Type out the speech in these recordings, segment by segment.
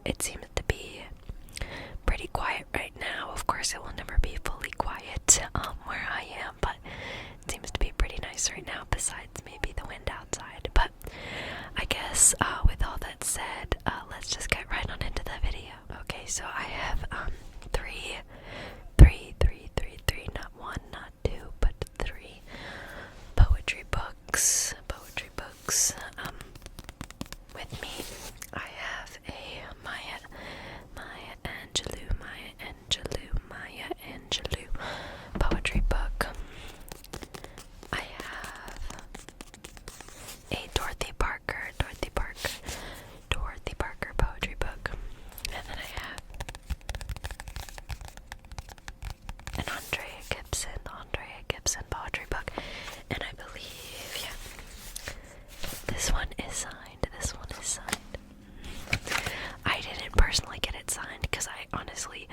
it seems to be pretty quiet right now. Of course, it will never be fully quiet where I am, but it seems to be pretty nice right now, besides maybe the wind outside. But I guess with all that said, let's just get right on into the video. Okay, so I have three, not one, not two, but three poetry books. With me, I have a Maya Angelou poetry book. I have a Dorothy Parker poetry book, and then I have an Andrea Gibson poetry book, and I believe, this one is signed. I didn't personally get it signed because I honestly,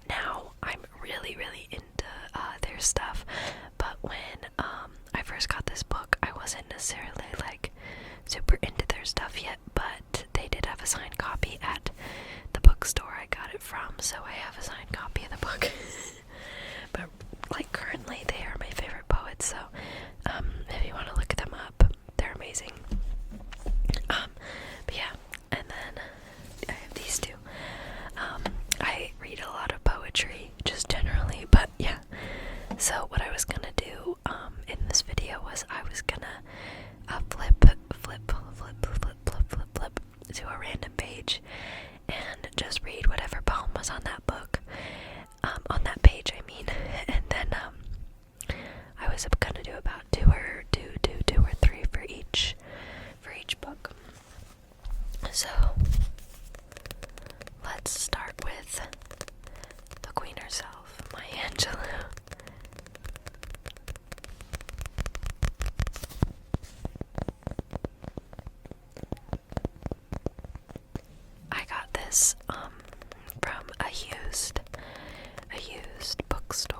now I'm really into their stuff, but when I first got this book, I wasn't necessarily like super into their stuff yet, but they did have a signed copy at the bookstore I got it from, so I have a signed copy of the book. But like currently they are my favorite poets, so if you want to look them up, they're amazing. But yeah, and then I have these two. I read a lot of poetry just generally, but yeah. So what I was gonna do in this video was I was gonna flip to a random page and just read whatever poem was on that book, on that page I mean, and then I was gonna do about two or three for each book. So let's start with the queen herself, Maya Angelou. I got this from a used bookstore.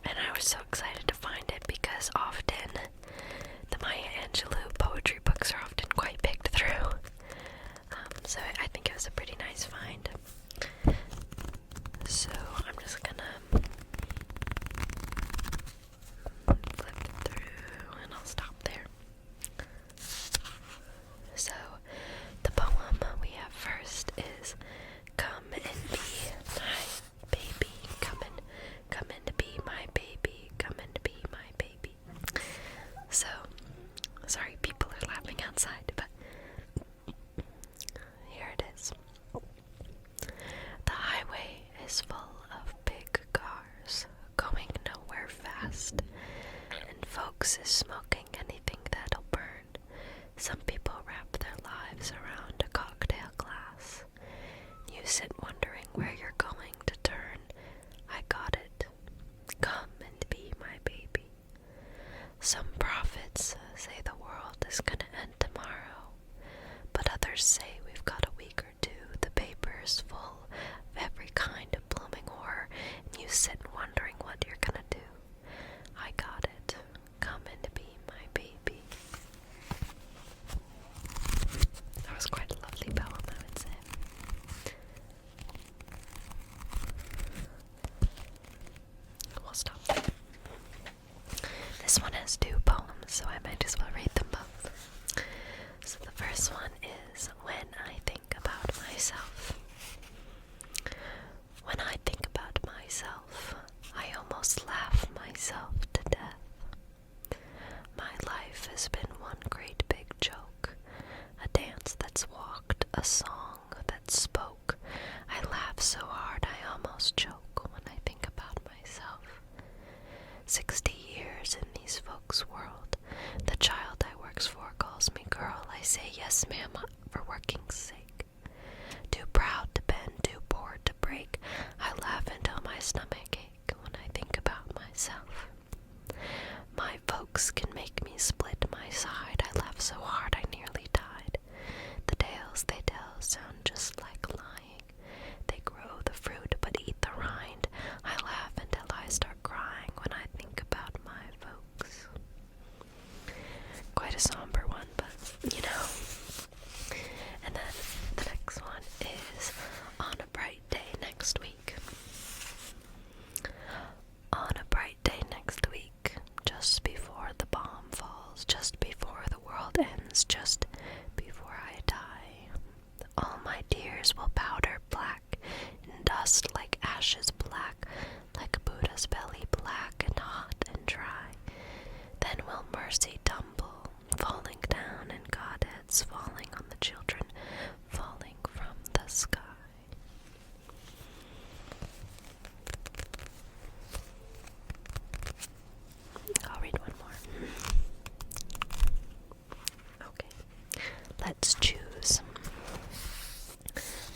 And I was so excited to find it because often the Maya Angelou poetry books are often quite picked through. So I think it was a pretty nice find. So I'm just gonna flip through and I'll stop there. So the poem we have first is Come and Be My Baby. Come and be my baby. Come and be my baby. So, sorry, people are laughing outside, but here it is. The highway is full of big cars going nowhere fast, and folks is smoking anything that'll burn. Some people wrap their lives around a cocktail glass. You sit wondering where you're going to turn. I got it. Come and be my baby. Some prophets say the world is gonna end tomorrow, but others say we've got a week or two. The paper's full of every kind of blooming horror, and you sit wondering what you're gonna do. I got it. Come and be my baby. That was quite a lovely poem, I would say. We'll stop there. This one has two poems, so I might as well read them both. So the first one is When I Think About Myself. When I think about myself, I almost laugh myself to death. My life has been one great big joke, a dance that's walked, a song that spoke. I laugh so hard I almost choke when I think about myself. 60 years in these folks' world. The child I works for calls me girl. I say yes, ma'am, for working's sake. Too proud to bend, too poor to break. I laugh until my stomach ache when I think about myself. My folks can make me split my side. I laugh so hard I nearly died. The tales they tell sound just like lying. They grow the fruit but eat the rind. I laugh until I start crying when I think about my folks. mercy tumble, falling down, and godheads falling on the children, falling from the sky. I'll read one more. Okay, let's choose.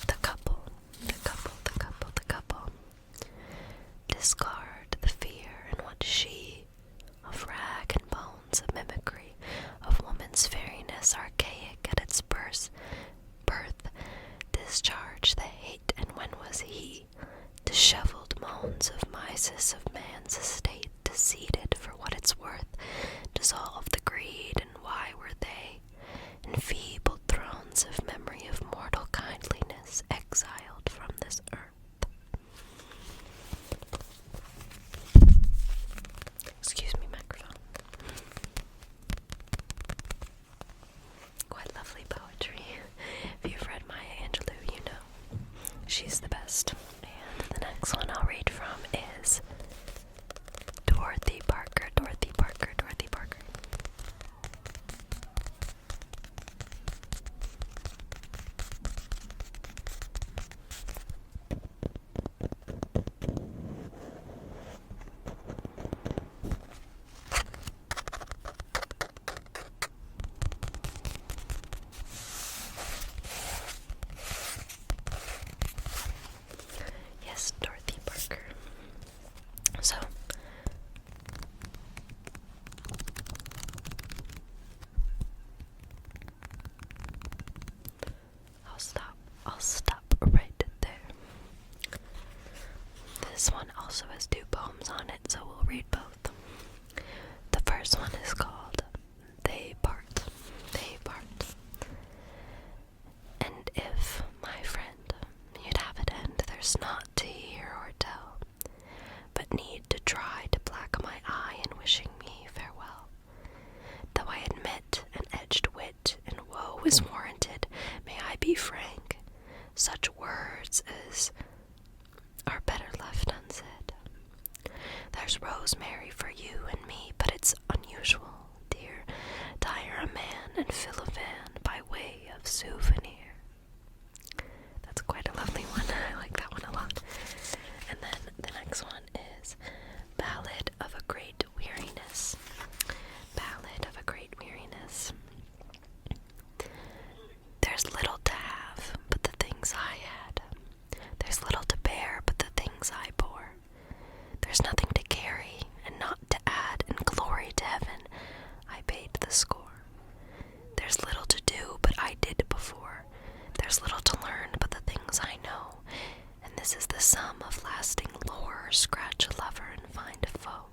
The couple, the couple, the couple, the couple. Discard the fear and what she, of rag and bones, of mimicry, of woman's fairiness, archaic at its birth. Discharge the hate, and when was he? Disheveled moans of Mises of man's estate, deceded for what it's worth, dissolve the greed, and why were they? Enfeebled thrones of memory of mortal kindliness, exiled from this earth. Excuse me, microphone. Quite lovely poetry. If you've read Maya Angelou, you know she's the best. And the next one I'll read from is Dorothy Parker, Dorothy Parker, Dorothy Parker. Yes, Dorothy Parker. So, I'll stop right there. This one also has two poems on it, so we'll read both. The first one is called They Part, They Part. And if, my friend, you'd have it end, there's naught to hear or tell, but need to try to black my eye in wishing me farewell. Though I admit an edged wit and woe is warranted, may I be frank, such words as are better left unsaid. There's rosemary for you and me, but it's unusual, dear, to hire a man and fill a van by way of souvenir. That's quite a lovely one. I like that one a lot. And then the next one is Ballad of a Great Weariness. Ballad of a Great Weariness. There's little to have, but the things I had. There's little to bear, but the things I bore. There's nothing to carry, and not to add, and glory to heaven, I paid the score. There's little to do, but I did before. There's little to learn, but the things I know, and this is the sum of lasting lore. Scratch a lover and find a foe.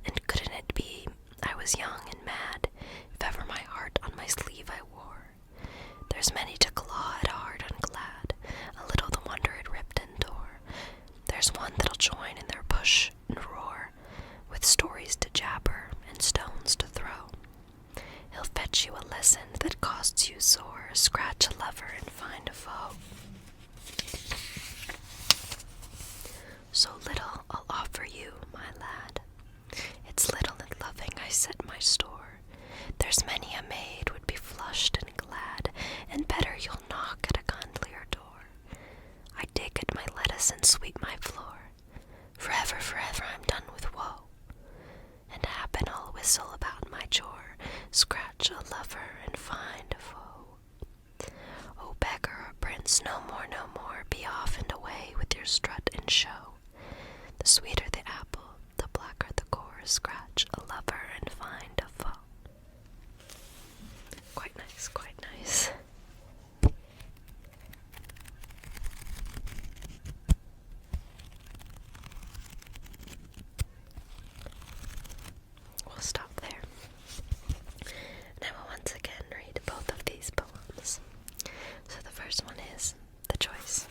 And couldn't it be I was young and mad, if ever my heart on my sleeve I wore? There's many to claw at hard and glad, a little the wonder it ripped and tore. There's one that'll join in their push and roar, with stories to jabber and stones to throw. He'll fetch you a lesson that costs you sore. Scratch a lover and find a foe. So little I'll offer you, my lad. It's little in loving I set my store. There's many a maid would be flushed and glad, and better you'll knock at a kindlier door. I dig at my lettuce and sweep my floor. Forever, forever I'm done with woe. And happen I'll whistle about my chore. Scratch a lover and find a foe. Oh, beggar or prince, no more, no more. Be off and away with your strut and show. The sweeter the apple, the blacker the core. Scratch a lover and find a foe. Quite nice, quite nice. We'll stop there. And I will once again read both of these poems. So the first one is The Choice.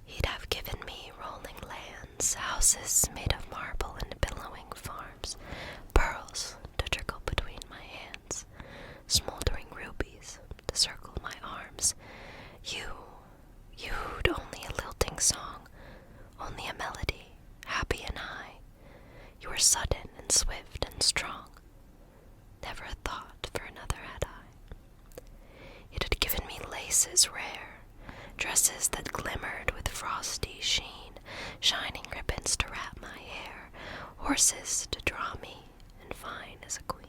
He'd have given me rolling lands, houses made of marble and billowing farms, pearls to trickle between my hands, smoldering rubies to circle my arms. You'd only a lilting song, only a melody, happy and high. You were sudden and and swift and strong. Never a thought for another had I. It had given me laces rare, dresses that glimmered with frosty sheen, shining ribbons to wrap my hair, horses to draw me, and fine as a queen.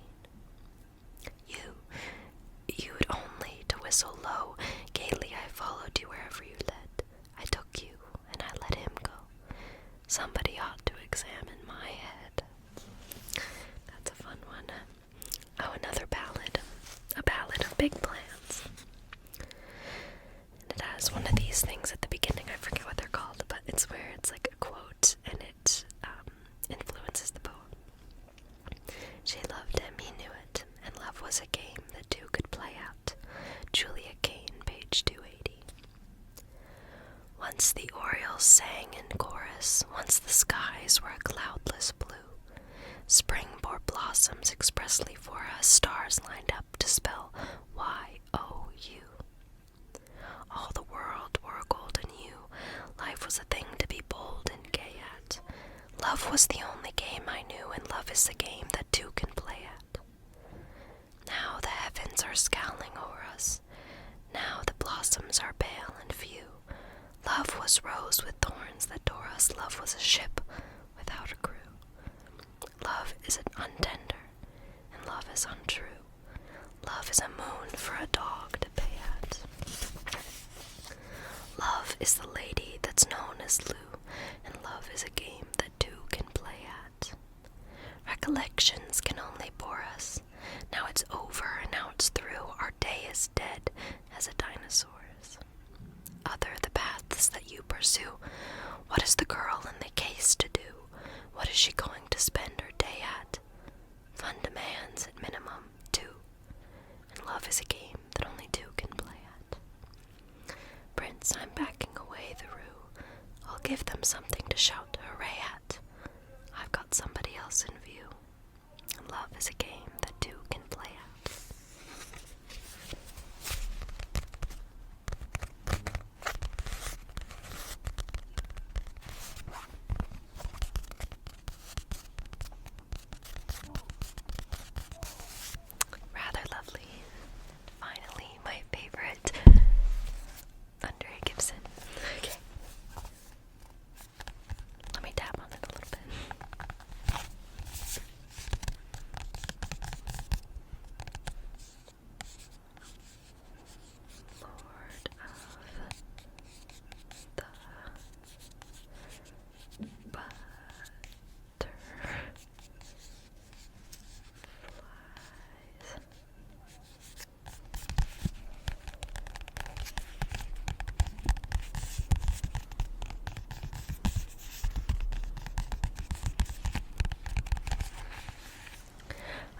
You'd only to whistle low, gaily I followed you wherever you led. I took you, and I let him go. Somebody ought to examine my head. That's a fun one. Oh, another ballad. A ballad of big plans. And it has one of these things at the beginning, I forget what they're called, but it's where it's like a quote, and it influences the poem. She loved him, he knew it, and love was a game that two could play out. Julia Kane, page 280. Once the orioles sang in chorus, once the skies were a cloudless blue. Spring bore blossoms expressly for us, stars lined up to spell Y-O-U. All the world wore a golden hue, life was a thing to be bold and gay at. Love was the only game I knew, and love is the game that two can play at. Now the heavens are scowling o'er us, now the blossoms are pale and few. Love was rose with thorns that tore us, love was a ship without a crew. Love is untender, and love is untrue. Love is a moon for a dog to pay at. Love is the lady that's known as Lou, and love is a game that two can play at. Recollections can only bore us. Now it's over, and now it's through. Our day is dead as a dinosaur's. Other the paths that you pursue. What is the girl in the case to do? What is she going to spend her day at? Fun demands, at minimum, two. And love is a game that only two can play at. Prince, I'm backing away the rue. I'll give them something to shout hooray at. I've got somebody else in view. And love is a game that two can play at. Rather lovely. Finally, my favorite, Andre Gibson. Okay. Let me tap on it a little bit. Lord of the Butterflies.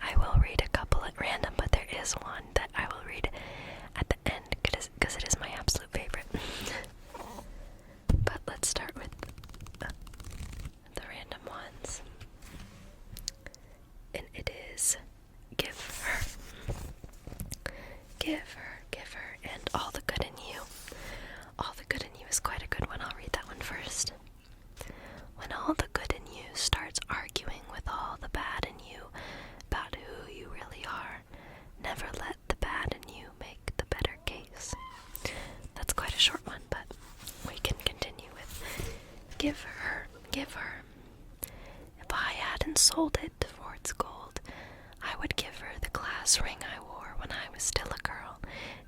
I will read a couple at random, but there is one that I will read at the end because it is my absolute favorite. But let's start with the random ones. And it is Give Her. Give her, give her, and all the good in you. All the good in you is quite a good one. I'll read that one first. When all the good in you starts arguing with all the bad in you about who you really are, never let the bad in you make the better case. That's quite a short one, but we can continue with Give Her, give her. If I hadn't sold it for its gold, I would give her the glass ring I wore when I was still a girl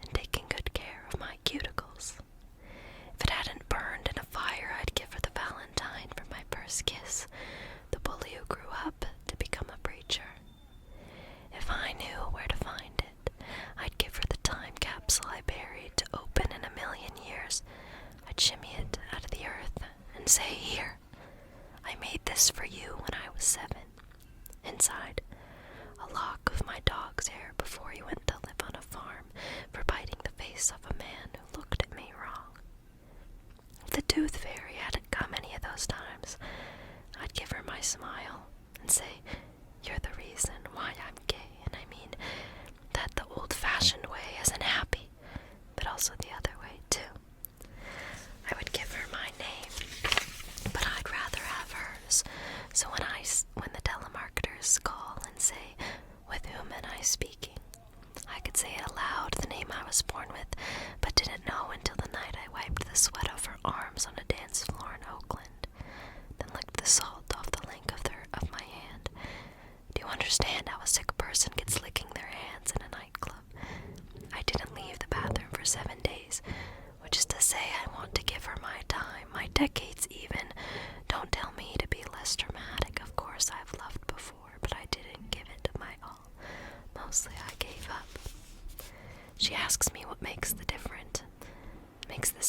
and taking good care of my cuticles. If it hadn't burned in a fire, I'd give her the valentine for my first kiss, the bully who grew up to become a preacher. If I knew where to find it, I'd give her the time capsule I buried to open in a million years. I'd shimmy it out of the earth and say, here, I made this for you when I was 7. Inside, a lock of my dog's hair before he went to live on a farm for biting the face of a man who looked at me wrong. If the tooth fairy hadn't come any of those times, I'd give her my smile and say, you're the reason why I'm gay, and I mean that the old-fashioned way isn't happy, but also the other way too. I would give her my name, but I'd rather have hers, so when the telemarketer ears call and say, "With whom am I speaking?" I could say it aloud, the name I was born with, but didn't know until the night I wiped the sweat off her arms on a dance floor in Oakland, then licked the salt off the link of my hand. Do you understand how a sick person gets licking their hands in a nightclub? I didn't leave the bathroom for 7 days, which is to say I want to give her my time, my decades even. Don't tell me to be less dramatic. Of course I've loved before, but I didn't give it my all. Mostly I gave up. She asks me what makes this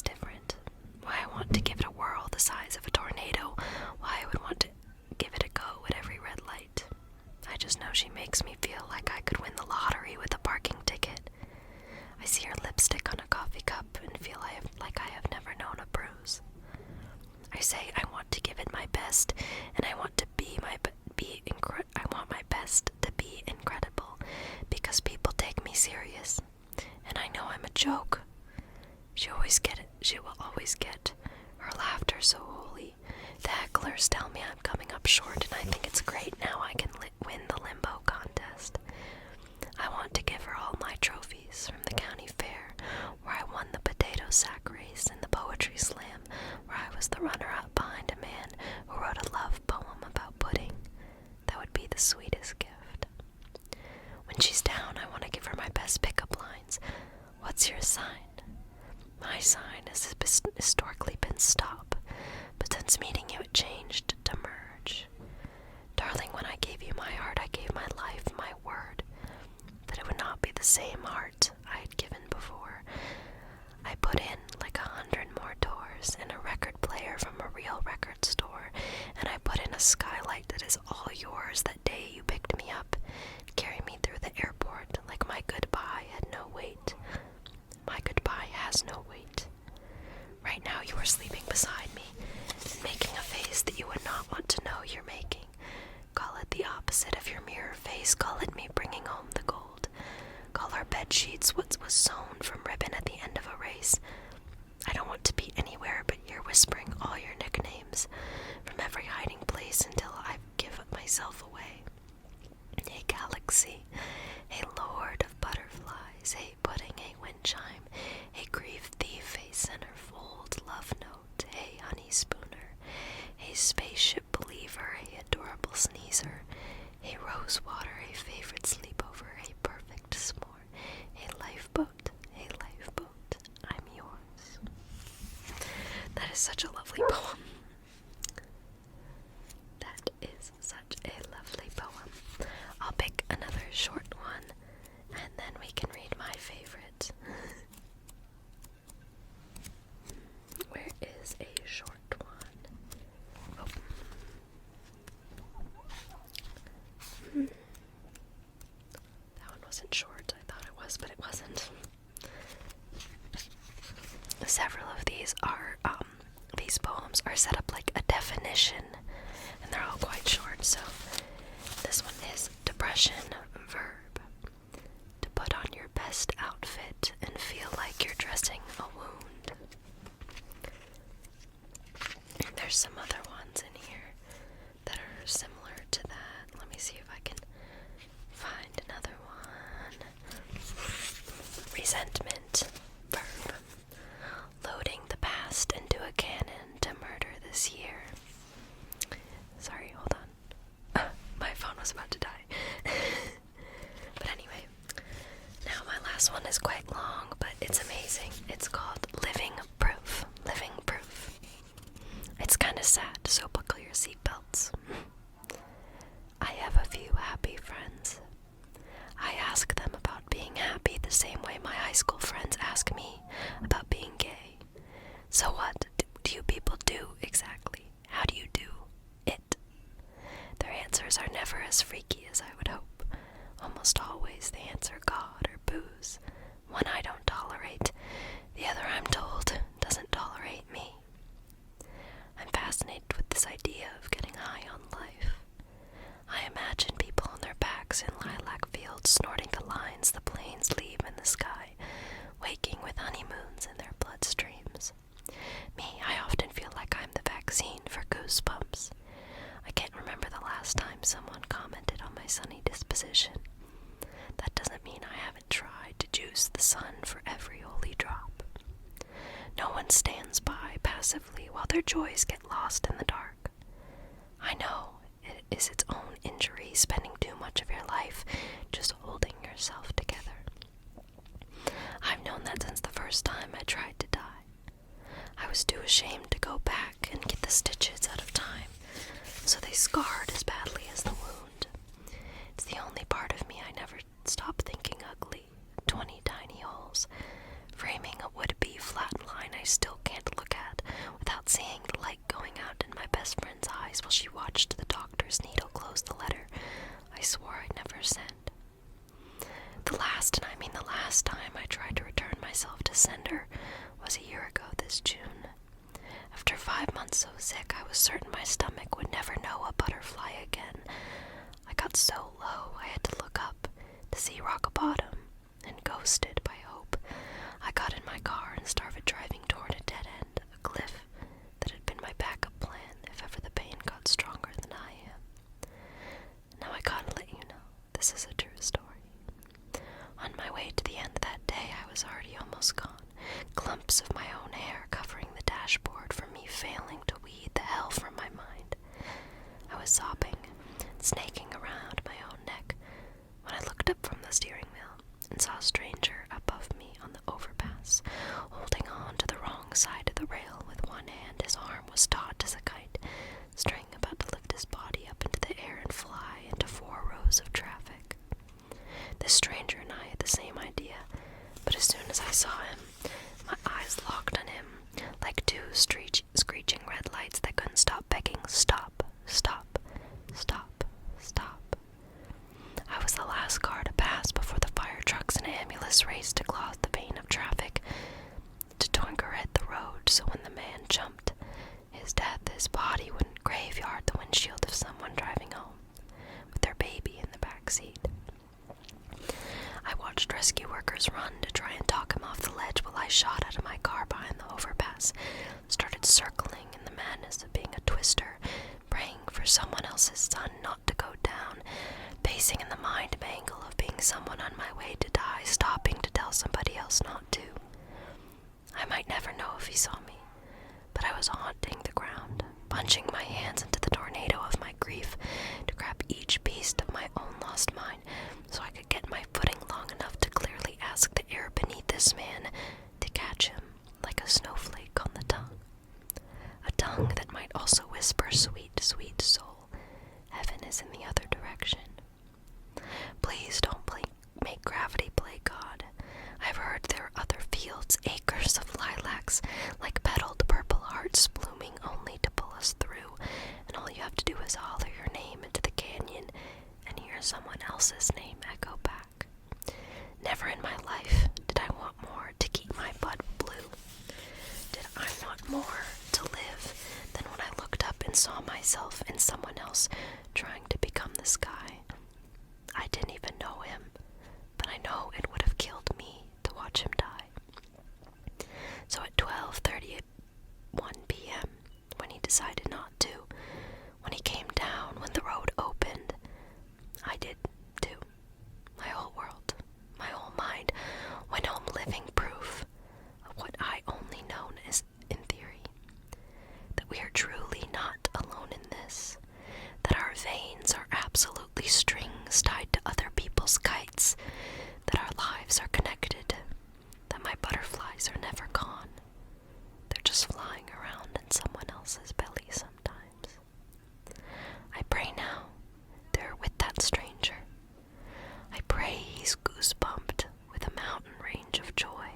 different. Why I want to give it a whirl the size of a tornado. Why I would want to give it a go at every red light. I just know she makes me feel like I could win the lottery with a parking ticket. I see her lipstick on a coffee cup and feel like I have never known a bruise. I say I want to give it my best, and I want to I want my best to be incredible, because people take me serious, and I know I'm a joke. She will always get her laughter so holy. The hecklers tell me I'm coming up short, and I think it's great now I can win the limbo contest. I want to give her all my trophies from the county fair, where I won the potato sack race, and the poetry slam, where I was the runner-up behind a man who wrote a love poem about pudding. That would be the sweetest gift. When she's down, I want to give her my best pickup lines. What's your sign? My sign has historically been stop, but since meeting you it changed to merge. Darling, when I gave you my heart, I gave my life, my word, that it would not be the same heart I had given before. I put in like 100 more doors and a record player from a real record store, and I put in a skylight that is all yours that day you picked me up, carried me through the airport like my goodbye had no weight. My goodbye has no weight. Right now you are sleeping beside me and making a face that you would not want to know you're making. Call it the opposite of your mirror face. Call it me bringing home the gold. Call our bed sheets what was sewn from ribbon at the end of a race. I don't want to be anywhere but you're whispering all your nicknames from every hiding place until I give myself away. Hey galaxy, hey lord of butterflies, hey pudding, hey wind chime, hey grief thief, hey centerfold love note, hey honey spooner, hey spaceship believer, hey adorable sneezer, hey rose water, hey favorite sleepover, hey perfect s'more, hey lifeboat, I'm yours. That is such a lovely poem. That is such a lovely poem. I'll pick another short one, and then we can read my favorite. Where is a short one? Oh. That one wasn't short. I thought it was, but it wasn't. Several of these poems are set up like a definition, and they're all quite short. So this one is depression, verb. To put on your best outfit and feel like you're dressing a wound. And there's some other ones in here that are similar to that. Let me see if I can find another one. Resentment, verb. Loading the past into a cannon to murder this year. Sorry, hold on. My phone was about to die. But anyway, now my last one is quite long, but it's amazing. It's called Living Proof. Living Proof. It's kind of sad, so buckle your seatbelts. I have a few happy friends. I ask them about being happy the same way my high school friends ask me about being gay. So what do you people do exactly? How do you do it? Their answers are never as freaky as I would hope. Almost always they answer God or booze. One I don't tolerate, the other I'm told doesn't tolerate me. I'm fascinated with this idea of getting high on life. I imagine people on their backs in lilac fields snorting the lines the planes leave in the sky, waking with honeymoons in their bloodstreams. Me, I often feel like I'm the vaccine for goosebumps. I can't remember the last time someone commented on sunny disposition. That doesn't mean I haven't tried to juice the sun for every holy drop. No one stands by passively while their joys get lost in the dark. I know it is its own injury spending too much of your life just holding yourself together. I've known that since the first time I tried to die. I was too ashamed to go back and get the stitches out of time, so they scarred as badly as the wound. It's the only part of me I never stopped thinking ugly. 20 tiny holes, framing a would-be flat line I still can't look at without seeing the light going out in my best friend's eyes while she watched the doctor's needle close the letter I swore I'd never send. The last time I tried to return myself to sender was a year ago this June. After 5 months so sick, I was certain my stomach would never know a butterfly again. I got so low I had to look up to see rock bottom, and ghosted by hope, I got in my car and started driving toward a dead end, a cliff that had been my backup plan if ever the pain got stronger than I am. Now I gotta let you know, this is a true story. On my way to the end of that day, I was already almost gone. Clumps of my own hair covering the dashboard from me failing to weed the hell from my mind. I was sobbing, snaking around my own neck, when I looked up from the steering wheel and saw a stranger above me on the overpass, holding on to the wrong side of the rail with one hand. His arm was taut as a kite, string about to lift his body up into the air and fly into 4 rows of traffic. This stranger and I had the same idea, but as soon as I saw him, my eyes locked on him like 2 screeching red lights that couldn't stop begging, stop, stop, stop, stop. I was the last car to pass before the fire trucks and ambulance raced to close the vein of traffic to Tonkered the road, so when the man jumped his death, his body wouldn't graveyard the windshield of someone driving home with their baby in the back seat. I watched rescue workers run to try and talk him off the ledge while I shot out of my car behind the overpass, started circling in the madness of being a twister, praying for someone else's son not to go down, pacing in the mind bangle of being someone on my way to die, stopping to tell somebody else not to. I might never know if he saw me, but I was haunting the ground, punching my hands into the tornado of my grief to grab each piece of my own lost mind so I could get my footing long enough to clearly ask the air beneath this man to catch him like a snowflake on the tongue. A tongue that might also whisper, sweet, sweet soul, heaven is in the other direction. Please don't make gravity play God. I've heard there are other fields, acres of lilacs, like petaled purple hearts blooming only to pull us through, and all you have to do is holler your name into the canyon and hear someone else's name echo back. Never in my life did I want more to keep my blood blue. Did I want more to live than when I looked up and saw myself and someone else trying to become the sky? I didn't even know him, but I know it would have killed me to watch him die. So at 12:31 p.m., when he decided not to, when he came down, when the road opened, I did too. My whole world, my whole mind went home living proof of what I only known as in theory, that we are truly not alone in this, that our veins are absolutely strings tied to other people's kites, that our lives are connected, that my butterflies are never gone. They're just flying around in someone else's belly sometimes. I pray now they're with that stranger. I pray he's goosebumped with a mountain range of joy.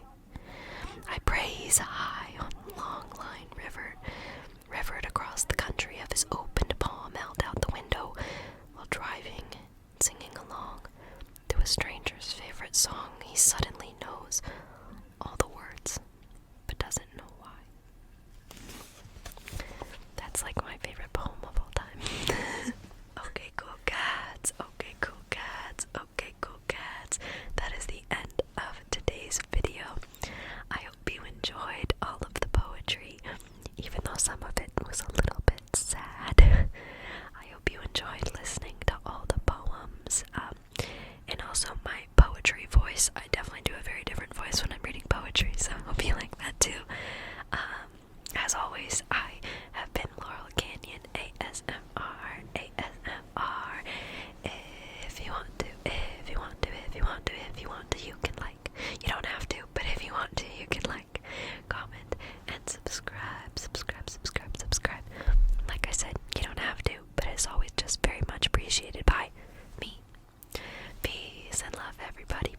I pray he's high on Long Line River, rivered across the country of his opened palm held out the window while driving, singing along to a stranger's favorite song he suddenly knows all the words, but doesn't know why. That's like my favorite poem of all time. Okay, cool cats. Okay, cool cats. Okay, cool cats. That is the end of today's video. I hope you enjoyed all of the poetry, even though some of it was a little bit sad. I hope you enjoyed listening to all the poems voice. I definitely do a very different voice when I'm reading poetry, so I'll be like that too. As always, I have been Laurel Canyon ASMR. ASMR. If you want to, if you want to, if you want to, if you want to, you can like. You don't have to, but if you want to, you can like, comment, and subscribe. Subscribe. Like I said, you don't have to, but it's always just very much appreciated by me. Peace and love, everybody.